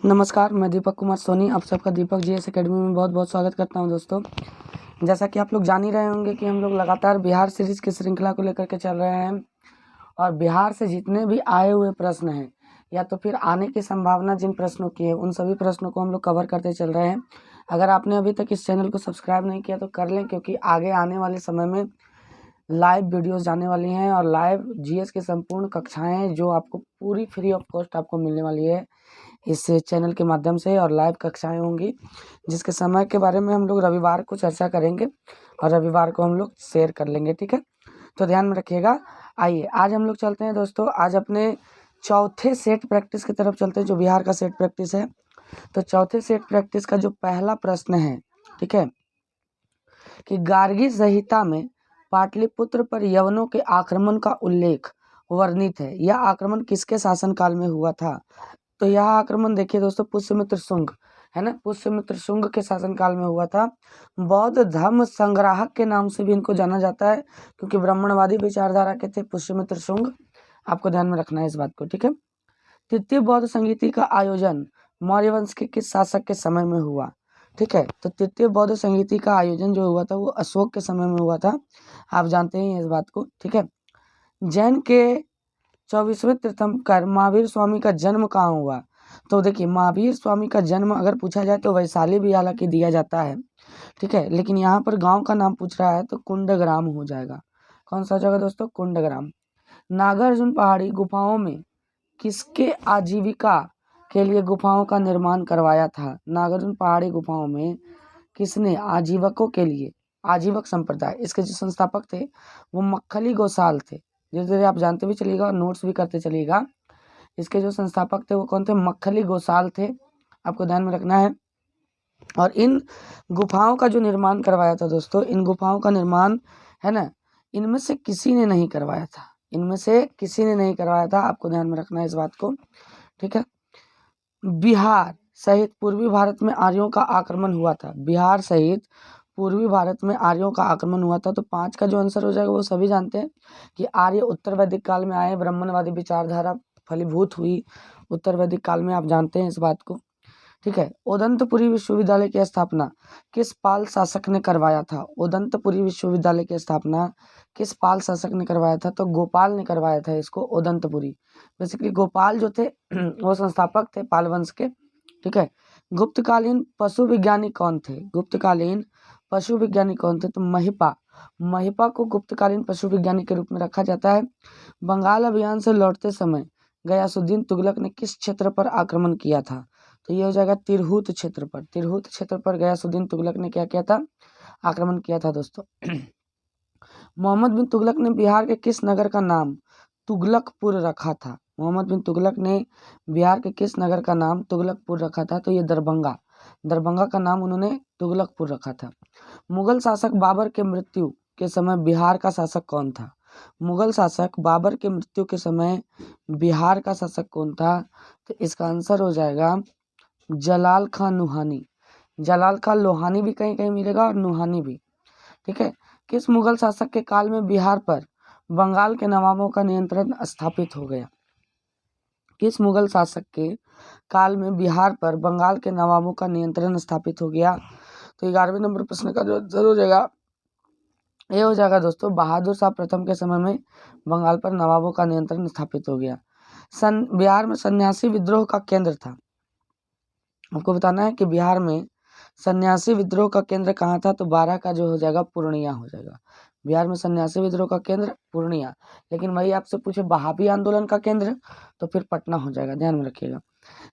नमस्कार, मैं दीपक कुमार सोनी आप सबका दीपक जीएस एकेडमी में बहुत बहुत स्वागत करता हूं। दोस्तों, जैसा कि आप लोग जान ही रहे होंगे कि हम लोग लगातार बिहार सीरीज की श्रृंखला को लेकर के चल रहे हैं और बिहार से जितने भी आए हुए प्रश्न हैं या तो फिर आने की संभावना जिन प्रश्नों की है उन सभी प्रश्नों को हम लोग कवर करते चल रहे हैं। अगर आपने अभी तक इस चैनल को सब्सक्राइब नहीं किया तो कर लें, क्योंकि आगे आने वाले समय में लाइव वीडियोस जाने वाली हैं और लाइव जीएस की संपूर्ण कक्षाएं जो आपको पूरी फ्री ऑफ कॉस्ट आपको मिलने वाली है इस चैनल के माध्यम से, और लाइव कक्षाएं होंगी जिसके समय के बारे में हम लोग रविवार को चर्चा करेंगे और रविवार को हम लोग शेयर कर लेंगे। ठीक है, तो ध्यान में रखिएगा। आइए आज हम लोग चलते हैं दोस्तों, आज अपने चौथे सेट प्रैक्टिस की तरफ चलते हैं जो बिहार का सेट प्रैक्टिस है। तो चौथे सेट प्रैक्टिस का जो पहला प्रश्न है, ठीक है, कि गार्गी संहिता में पाटलिपुत्र पर यवनों के आक्रमण का उल्लेख वर्णित है। यह आक्रमण किसके शासनकाल में हुआ था? तो यह आक्रमण देखिए दोस्तों, पुष्यमित्र शुंग है ना, पुष्यमित्र शुंग के शासनकाल में हुआ था। बौद्ध धर्म संग्राहक के नाम से भी इनको जाना जाता है, क्योंकि ब्राह्मणवादी विचारधारा के थे पुष्यमित्र शुंग। आपको ध्यान में रखना है इस बात को, ठीक है। तृतीय बौद्ध संगीति का आयोजन मौर्य वंश के किस शासक के समय में हुआ? ठीक है, तो तृतीय बौद्ध संगीति का आयोजन जो हुआ था वो अशोक के समय में हुआ था। आप जानते ही हैं इस बात को, ठीक है। जैन के 24वें तीर्थंकर महावीर स्वामी का जन्म कहाँ हुआ? तो देखिए, महावीर स्वामी का जन्म अगर पूछा जाए तो वैशाली भी हालांकि दिया जाता है, ठीक है, लेकिन यहाँ पर गांव का नाम पूछ रहा है तो कुंडग्राम हो जाएगा। कौन सा जगह दोस्तों? कुंडग्राम। नागार्जुन पहाड़ी गुफाओं में किसके आजीविका के लिए गुफाओं का निर्माण करवाया था? नागार्जुन पहाड़ी गुफाओं में किसने आजीवकों के लिए, आजीवक संप्रदाय, इसके जो संस्थापक थे वो मक्खली गोसाल थे। धीरे धीरे आप जानते भी चलिएगा और नोट्स भी करते चलिएगा। इसके जो संस्थापक थे वो कौन थे? मक्खली गोसाल थे, आपको ध्यान में रखना है। और इन गुफाओं का जो निर्माण करवाया था दोस्तों, इन गुफाओं का निर्माण है ना, इनमें से किसी ने नहीं करवाया था, इनमें से किसी ने नहीं करवाया था। आपको ध्यान में रखना है इस बात को, ठीक है। बिहार सहित पूर्वी भारत में आर्यों का आक्रमण हुआ था। बिहार सहित पूर्वी भारत में आर्यों का आक्रमण हुआ था। तो 5 का जो आंसर हो जाएगा वो सभी जानते हैं कि आर्य उत्तर वैदिक काल में आए, ब्राह्मणवादी विचारधारा फलीभूत हुई उत्तर वैदिक काल में, आप जानते हैं इस बात को, ठीक है। उदंतपुरी विश्वविद्यालय की स्थापना किस पाल शासक ने करवाया था? उदंतपुरी विश्वविद्यालय की स्थापना किस पाल शासक ने करवाया था? तो गोपाल ने करवाया था इसको, उदंतपुरी। बेसिकली गोपाल जो थे वो संस्थापक थे पाल वंश के, ठीक है। गुप्तकालीन पशु विज्ञानी कौन थे? गुप्तकालीन पशु विज्ञानी कौन थे? तो महिपा। महिपा को गुप्तकालीन पशु विज्ञानी के रूप में रखा जाता है। बंगाल अभियान से लौटते समय गयासुद्दीन तुगलक ने किस क्षेत्र पर आक्रमण किया था? तो ये हो जाएगा तिरहुत क्षेत्र पर। तिरहुत क्षेत्र पर गयासुद्दीन तुगलक ने क्या किया था? आक्रमण किया था दोस्तों। मोहम्मद बिन तुगलक ने बिहार के किस नगर का नाम तुगलकपुर रखा था? मोहम्मद बिन तुगलक ने बिहार के किस नगर का नाम तुगलकपुर रखा था? तो ये दरभंगा, दरभंगा का नाम उन्होंने तुगलकपुर रखा था। मुगल शासक बाबर के मृत्यु के समय बिहार का शासक कौन था? मुगल शासक बाबर के मृत्यु के समय बिहार का शासक कौन था? तो इसका आंसर हो जाएगा जलाल खान नुहानी। जलाल खान लोहानी भी कहीं कहीं मिलेगा और नुहानी भी, ठीक है। किस मुगल शासक के काल में बिहार पर बंगाल के नवाबों का नियंत्रण स्थापित हो गया? किस मुगल शासक के काल में बिहार पर बंगाल के नवाबों का नियंत्रण स्थापित हो गया? तो 11वें नंबर प्रश्न का जो आंसर हो जाएगा ये हो जाएगा दोस्तों, बहादुर शाह प्रथम के समय में बंगाल पर नवाबों का नियंत्रण स्थापित हो गया। बिहार में सन्यासी विद्रोह का केंद्र था। आपको बताना है कि बिहार में सन्यासी विद्रोह का केंद्र कहाँ था? तो 12 का जो हो जाएगा पूर्णिया हो जाएगा। बिहार में सन्यासी विद्रोह का केंद्र पूर्णिया। लेकिन वही आपसे पूछे बहावी आंदोलन का केंद्र तो फिर पटना हो जाएगा, ध्यान में रखिएगा।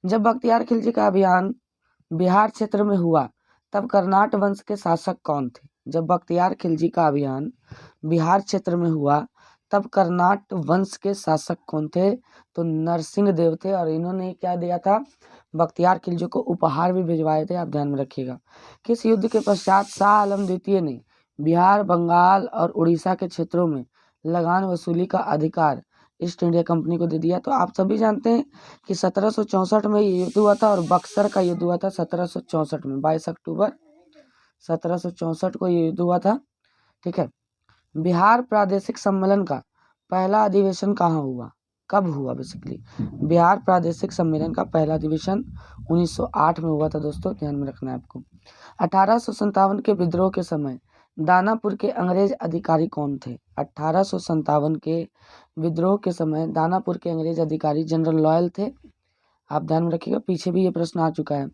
जब बख्तियार खिलजी का अभियान बिहार क्षेत्र में हुआ तब कर्नाट वंश के शासक कौन थे? जब बख्तियार खिलजी का अभियान बिहार क्षेत्र में हुआ तब कर्नाट वंश के शासक कौन थे? तो नरसिंह देव थे। और इन्होंने क्या दिया था? बख्तियार खिलजी को उपहार भी भिजवाए थे, आप ध्यान में रखिएगा। किस युद्ध के पश्चात शाह आलम द्वितीय ने बिहार, बंगाल और उड़ीसा के क्षेत्रों में लगान वसूली का अधिकार ईस्ट इंडिया कंपनी को दे दिया? तो आप सभी जानते हैं कि 1764 में ये युद्ध हुआ था और बक्सर का युद्ध हुआ था 1764 में, 22 अक्टूबर 1764 को ये युद्ध हुआ था, ठीक है। बिहार प्रादेशिक सम्मेलन का पहला अधिवेशन कहाँ हुआ? कब हुआ बेसिकली? बिहार प्रादेशिक सम्मेलन का पहला अधिवेशन 1908 में हुआ था दोस्तों, ध्यान में रखना है आपको। 1857 के विद्रोह के समय दानापुर के अंग्रेज अधिकारी कौन थे? 1857 के विद्रोह के समय दानापुर के अंग्रेज अधिकारी जनरल लॉयल थे। आप ध्यान में रखिएगा, पीछे भी ये प्रश्न आ चुका है।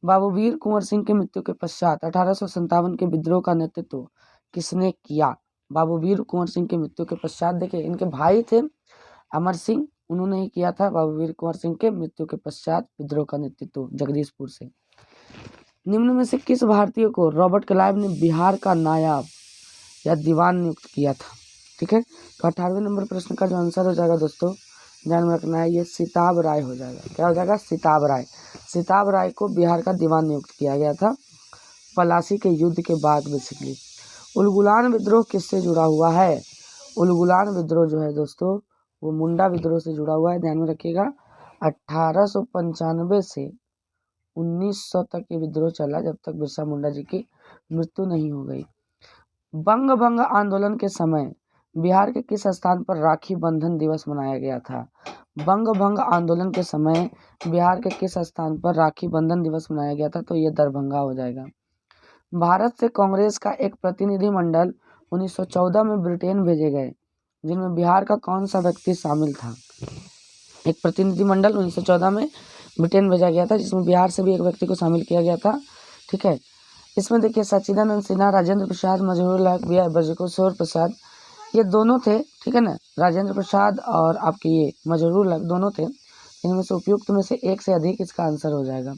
बाबू वीर कुंवर सिंह की मृत्यु के पश्चात 1857 के विद्रोह का नेतृत्व किसने किया? बाबू वीर कुंवर सिंह की मृत्यु के पश्चात, देखिए इनके भाई थे अमर सिंह, उन्होंने ही किया था बाबू वीर कुंवर सिंह के मृत्यु के पश्चात विद्रोह का नेतृत्व जगदीशपुर से। निम्न में से किस भारतीय को रॉबर्ट क्लाइव ने बिहार का नायब या दीवान नियुक्त किया था? ठीक है, तो 18वें नंबर प्रश्न का जो आंसर हो जाएगा दोस्तों, ध्यान में रखना है, ये सिताब राय हो जाएगा। क्या हो जाएगा? सिताब राय। सिताब राय को बिहार का दीवान नियुक्त किया गया था पलासी के युद्ध के बाद बेसिकली। उलगुलान विद्रोह किससे जुड़ा हुआ है? उलगुलान विद्रोह जो है दोस्तों, वो मुंडा विद्रोह से जुड़ा हुआ है, ध्यान में रखिएगा। 1895 से 1900 तक ये विद्रोह चला, जब तक बिरसा मुंडा जी की मृत्यु नहीं हो गई। बंग भंग आंदोलन के समय बिहार के किस स्थान पर राखी बंधन दिवस मनाया गया था? बंग भंग आंदोलन के समय बिहार के किस स्थान पर राखी बंधन दिवस मनाया गया था? तो ये दरभंगा हो जाएगा। भारत से कांग्रेस का एक प्रतिनिधि मंडल 1914 में ब्रिटेन भेजे गए, जिनमें बिहार का कौन सा व्यक्ति शामिल था? एक प्रतिनिधि मंडल 1914 में ब्रिटेन भेजा गया था, जिसमें बिहार से भी एक व्यक्ति को शामिल किया गया था। ठीक है, इसमें देखिए सच्चिदानंद सिन्हा, राजेंद्र प्रसाद, मजरूर लाल, बी आर बज्रकिशोर प्रसाद, ये दोनों थे। ठीक है ना, राजेंद्र प्रसाद और आपके ये मजरूर लाल दोनों थे। इनमें से उपयुक्त में से एक से अधिक इसका आंसर हो जाएगा।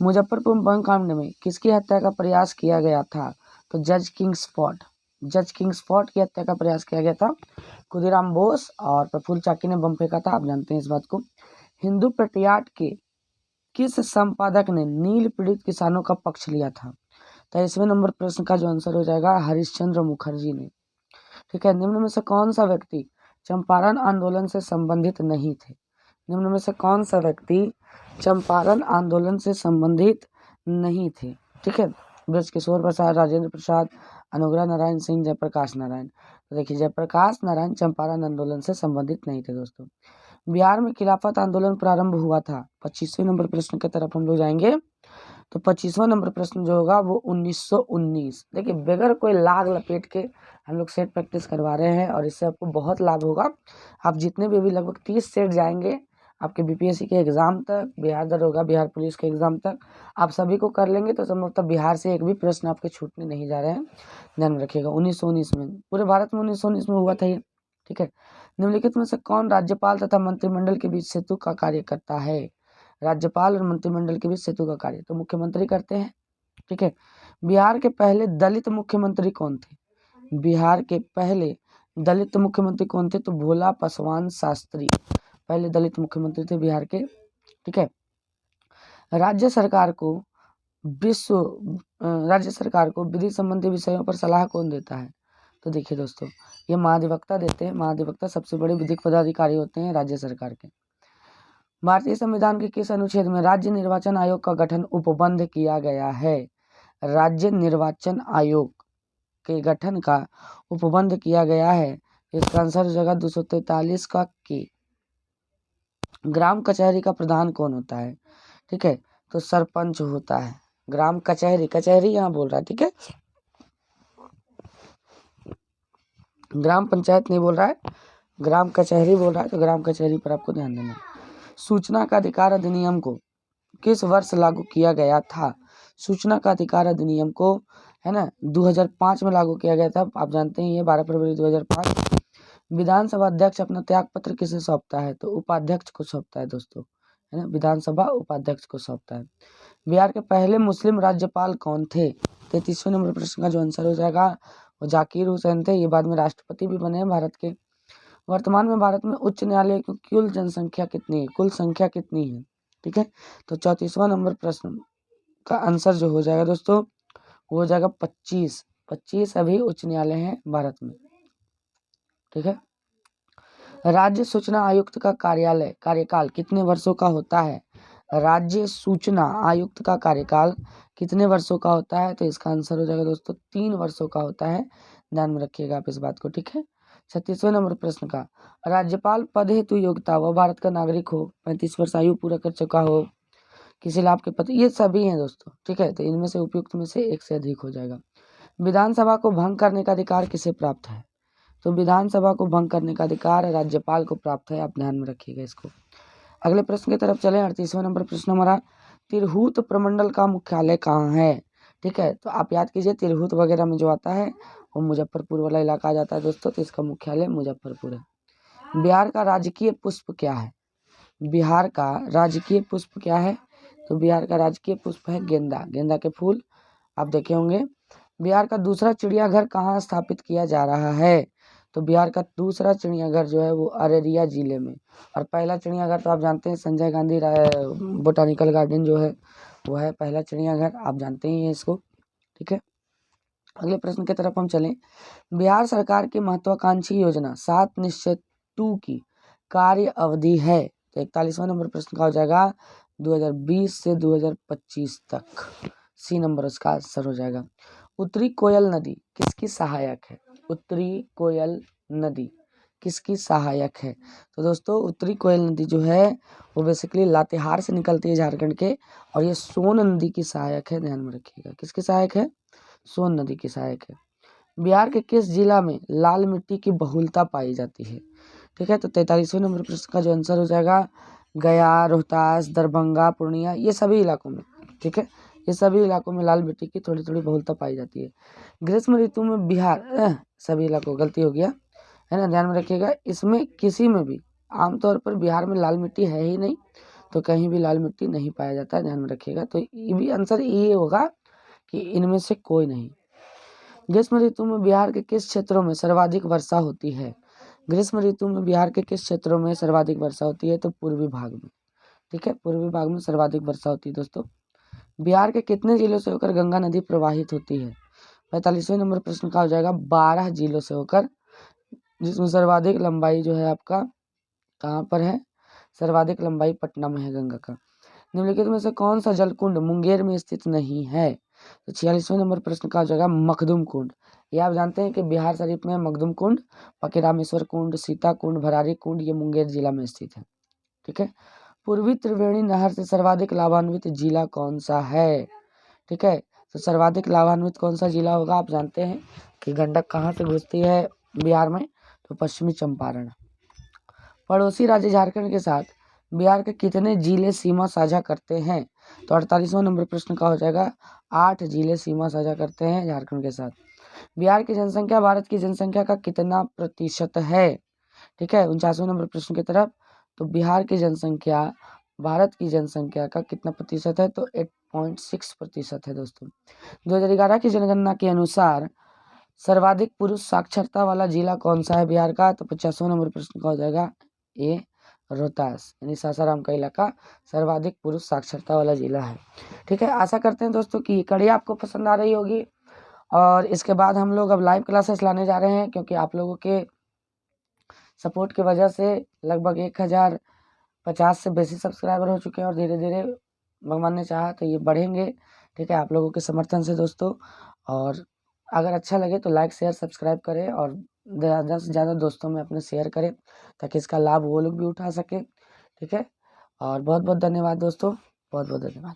मुजफ्फरपुर बम कांड में किसकी हत्या का प्रयास किया गया था? तो जज किंग्सफोर्ड की हत्या का प्रयास किया गया था। खुदीराम बोस और प्रफुल्ल चाकी ने बम फेंका था, आप जानते हैं इस बात को। हिंदू प्रतियाट के किस संपादक ने नील पीड़ित किसानों का पक्ष लिया था? 23वें नंबर प्रश्न का जो आंसर हो जाएगा हरिश्चंद्र मुखर्जी ने। ठीक है, निम्न में से कौन सा व्यक्ति चंपारण आंदोलन से संबंधित नहीं थे? निम्न में से कौन सा व्यक्ति चंपारण आंदोलन से संबंधित नहीं थे? ठीक है, बृजकिशोर प्रसाद, राजेंद्र प्रसाद, अनुग्रह नारायण सिंह, जयप्रकाश नारायण। तो देखिए जयप्रकाश नारायण चंपारण आंदोलन से संबंधित नहीं थे दोस्तों। बिहार में खिलाफत आंदोलन प्रारंभ हुआ था। 25वें नंबर प्रश्न की तरफ हम लोग जाएंगे। तो 25वां नंबर प्रश्न जो होगा वो 1919। देखिए बगैर कोई लाग लपेट के हम लोग सेट प्रैक्टिस करवा रहे हैं और इससे आपको बहुत लाभ होगा। आप जितने भी लगभग 30 सेट जाएंगे आपके बीपीएससी के एग्ज़ाम तक, बिहार दरोगा, बिहार पुलिस के एग्ज़ाम तक, आप सभी को कर लेंगे तो संभवतः बिहार से एक भी प्रश्न आपके छूटने नहीं जा रहे हैं, ध्यान में रखिएगा। 1919 में, पूरे भारत में 1919 में हुआ था ये। ठीक है, निम्नलिखित में से कौन राज्यपाल तथा मंत्रिमंडल के बीच सेतु का कार्य करता है? राज्यपाल और मंत्रिमंडल के बीच सेतु का कार्य तो मुख्यमंत्री करते हैं। ठीक है, बिहार के पहले दलित मुख्यमंत्री कौन थे? बिहार के पहले दलित मुख्यमंत्री कौन थे? तो भोला पासवान शास्त्री पहले दलित मुख्यमंत्री थे बिहार के। ठीक है, राज्य सरकार को विधि संबंधी विषयों पर सलाह कौन देता है? तो देखिए दोस्तों, ये महाधिवक्ता देते हैं। महाधिवक्ता सबसे बड़े विधिक पदाधिकारी होते हैं राज्य सरकार के। भारतीय संविधान के किस अनुच्छेद में राज्य निर्वाचन आयोग का गठन उपबंध किया गया है? राज्य निर्वाचन आयोग के गठन का उपबंध किया गया है। इसका आंसर हो जाएगा 243 का के। ग्राम कचहरी का प्रधान कौन होता है? ठीक है, तो सरपंच होता है। ग्राम कचहरी यहाँ बोल रहा है। ठीक है, ग्राम पंचायत नहीं बोल रहा है, ग्राम कचहरी बोल रहा है, तो ग्राम कचहरी पर आपको ध्यान देना है। सूचना का अधिकार अधिनियम को किस वर्ष लागू किया गया था? सूचना का अधिकार अधिनियम को है ना 2005 में लागू किया गया था, आप जानते हैं ये 12 फरवरी 2005। विधानसभा अध्यक्ष अपना त्याग पत्र किसे सौंपता है? तो उपाध्यक्ष को सौंपता है दोस्तों, है ना, विधानसभा उपाध्यक्ष को सौंपता है। बिहार के पहले मुस्लिम राज्यपाल कौन थे? 33वें नंबर प्रश्न का जो आंसर हो जाएगा वो जाकिर हुसैन थे। ये बाद में राष्ट्रपति भी बने हैं भारत के। वर्तमान में भारत में उच्च न्यायालय की कुल जनसंख्या कितनी है? कुल संख्या कितनी है? ठीक है, तो 34वां नंबर प्रश्न का आंसर जो हो जाएगा दोस्तों वो हो जाएगा 25 अभी उच्च न्यायालय हैं भारत में। ठीक है, राज्य सूचना आयुक्त का कार्यकाल कितने वर्षों का होता है? राज्य सूचना आयुक्त का कार्यकाल कितने वर्षों का होता है? तो इसका आंसर हो जाएगा दोस्तों 3 वर्षों का होता है, ध्यान में रखिएगा आप इस बात को। ठीक है, 36वें नंबर प्रश्न का, राज्यपाल पद हेतु योग्यता, वह भारत का नागरिक हो, 35 वर्ष आयु पूरा कर चुका हो, किसी लाभ के पत्र, ये सभी हैं दोस्तों। ठीक है, तो इनमें से उपयुक्त में से एक से अधिक हो जाएगा। विधानसभा को भंग करने का अधिकार किसे प्राप्त है? तो विधानसभा को भंग करने का अधिकार राज्यपाल को प्राप्त है, आप ध्यान में रखिएगा इसको। अगले प्रश्न की तरफ चलें। 38वां नंबर प्रश्न हमारा, तिरहुत प्रमंडल का मुख्यालय कहाँ है? ठीक है, तो आप याद कीजिए तिरहुत वगैरह में जो आता है वो मुजफ्फरपुर वाला इलाका आ जाता है दोस्तों, तो इसका मुख्यालय मुजफ्फरपुर है। बिहार का राजकीय पुष्प क्या है? बिहार का राजकीय पुष्प क्या है? तो बिहार का राजकीय पुष्प है गेंदा, गेंदा के फूल आप देखे होंगे। बिहार का दूसरा चिड़ियाघर कहाँ स्थापित किया जा रहा है? तो बिहार का दूसरा चिड़ियाघर जो है वो अररिया जिले में, और पहला चिड़ियाघर तो आप जानते हैं संजय गांधी बोटानिकल गार्डन जो है वो है पहला चिड़ियाघर, आप जानते ही हैं इसको। ठीक है, अगले प्रश्न की तरफ हम चलें। बिहार सरकार की महत्वाकांक्षी योजना 7 निश्चय 2 की कार्य अवधि है? तो 41वां नंबर प्रश्न का हो जाएगा 2020 से 2025 तक, सी नंबर उसका आंसर हो जाएगा। उत्तरी कोयल नदी किसकी सहायक है? उत्तरी कोयल नदी किसकी सहायक है? तो दोस्तों उत्तरी कोयल नदी जो है वो बेसिकली लातेहार से निकलती है झारखंड के, और ये सोन नदी की सहायक है, ध्यान में रखिएगा। किसकी सहायक है? सोन नदी की सहायक है। बिहार के किस जिला में लाल मिट्टी की बहुलता पाई जाती है? ठीक है, तो 43वें नंबर प्रश्न का जो आंसर हो जाएगा गया, रोहतास, दरभंगा, पूर्णिया, ये सभी इलाकों में। ठीक है, ये सभी इलाकों में लाल मिट्टी की थोड़ी थोड़ी बहुलता पाई जाती है। ग्रीष्म ऋतु में बिहार सभी इलाकों, गलती हो गया है ना, ध्यान में रखिएगा। इसमें किसी में भी आमतौर पर बिहार में लाल मिट्टी है ही नहीं, तो कहीं भी लाल मिट्टी नहीं पाया जाता, ध्यान में रखिएगा। तो ये भी आंसर ये होगा कि इनमें से कोई नहीं। ग्रीष्म ऋतु में बिहार के किस क्षेत्रों में सर्वाधिक वर्षा होती है? ग्रीष्म ऋतु में बिहार के किस क्षेत्रों में सर्वाधिक वर्षा होती है? तो पूर्वी भाग में। ठीक है, पूर्वी भाग में सर्वाधिक वर्षा होती है दोस्तों। बिहार के कितने जिलों से होकर गंगा नदी प्रवाहित होती है? 45वें नंबर प्रश्न का हो जाएगा 12 जिलों से होकर, जिसमें सर्वाधिक लंबाई जो है आपका कहाँ पर है? सर्वाधिक लंबाई पटना में है गंगा का। निम्नलिखित में से कौन सा जलकुंड मुंगेर में स्थित नहीं है? तो 46वें नंबर प्रश्न का हो जाएगा मखदुम कुंड। ये आप जानते हैं कि बिहार शरीफ में मखदुम कुंड, पकीरामेश्वर कुंड, सीता कुंड, भरारी कुंड, ये मुंगेर जिला में स्थित है। ठीक है, पूर्वी त्रिवेणी नहर से सर्वाधिक लाभान्वित जिला कौन सा है? ठीक है, तो सर्वाधिक लाभान्वित कौन सा जिला होगा? आप जानते हैं कि गंडक कहाँ से घुसती है बिहार में? तो पश्चिमी चंपारण। पड़ोसी राज्य झारखंड के साथ बिहार के कितने जिले सीमा साझा करते हैं? तो 48वां नंबर प्रश्न का हो जाएगा 8 जिले सीमा साझा करते हैं झारखंड के साथ। बिहार की जनसंख्या भारत की जनसंख्या का कितना प्रतिशत है? ठीक है, 49वें नंबर प्रश्न की तरफ, तो बिहार की जनसंख्या भारत की जनसंख्या का कितना प्रतिशत है? तो 8.6% है दोस्तों। 2011 की जनगणना के अनुसार सर्वाधिक पुरुष साक्षरता वाला जिला कौन सा है बिहार का? तो 50वां नंबर प्रश्न का हो जाएगा ए रोहतास, यानी सासाराम का इलाका सर्वाधिक पुरुष साक्षरता वाला जिला है। ठीक है, आशा करते हैं दोस्तों कि ये कड़ी आपको पसंद आ रही होगी, और इसके बाद हम लोग अब लाइव क्लासेस लाने जा रहे हैं, क्योंकि आप लोगों के सपोर्ट की वजह से लगभग 1050 से बेसी सब्सक्राइबर हो चुके हैं, और धीरे धीरे भगवान ने चाहा तो ये बढ़ेंगे। ठीक है, आप लोगों के समर्थन से दोस्तों, और अगर अच्छा लगे तो लाइक शेयर सब्सक्राइब करें, और ज़्यादा से ज़्यादा दोस्तों में अपने शेयर करें, ताकि इसका लाभ वो लोग भी उठा सकें। ठीक है, और बहुत बहुत धन्यवाद दोस्तों, बहुत बहुत धन्यवाद।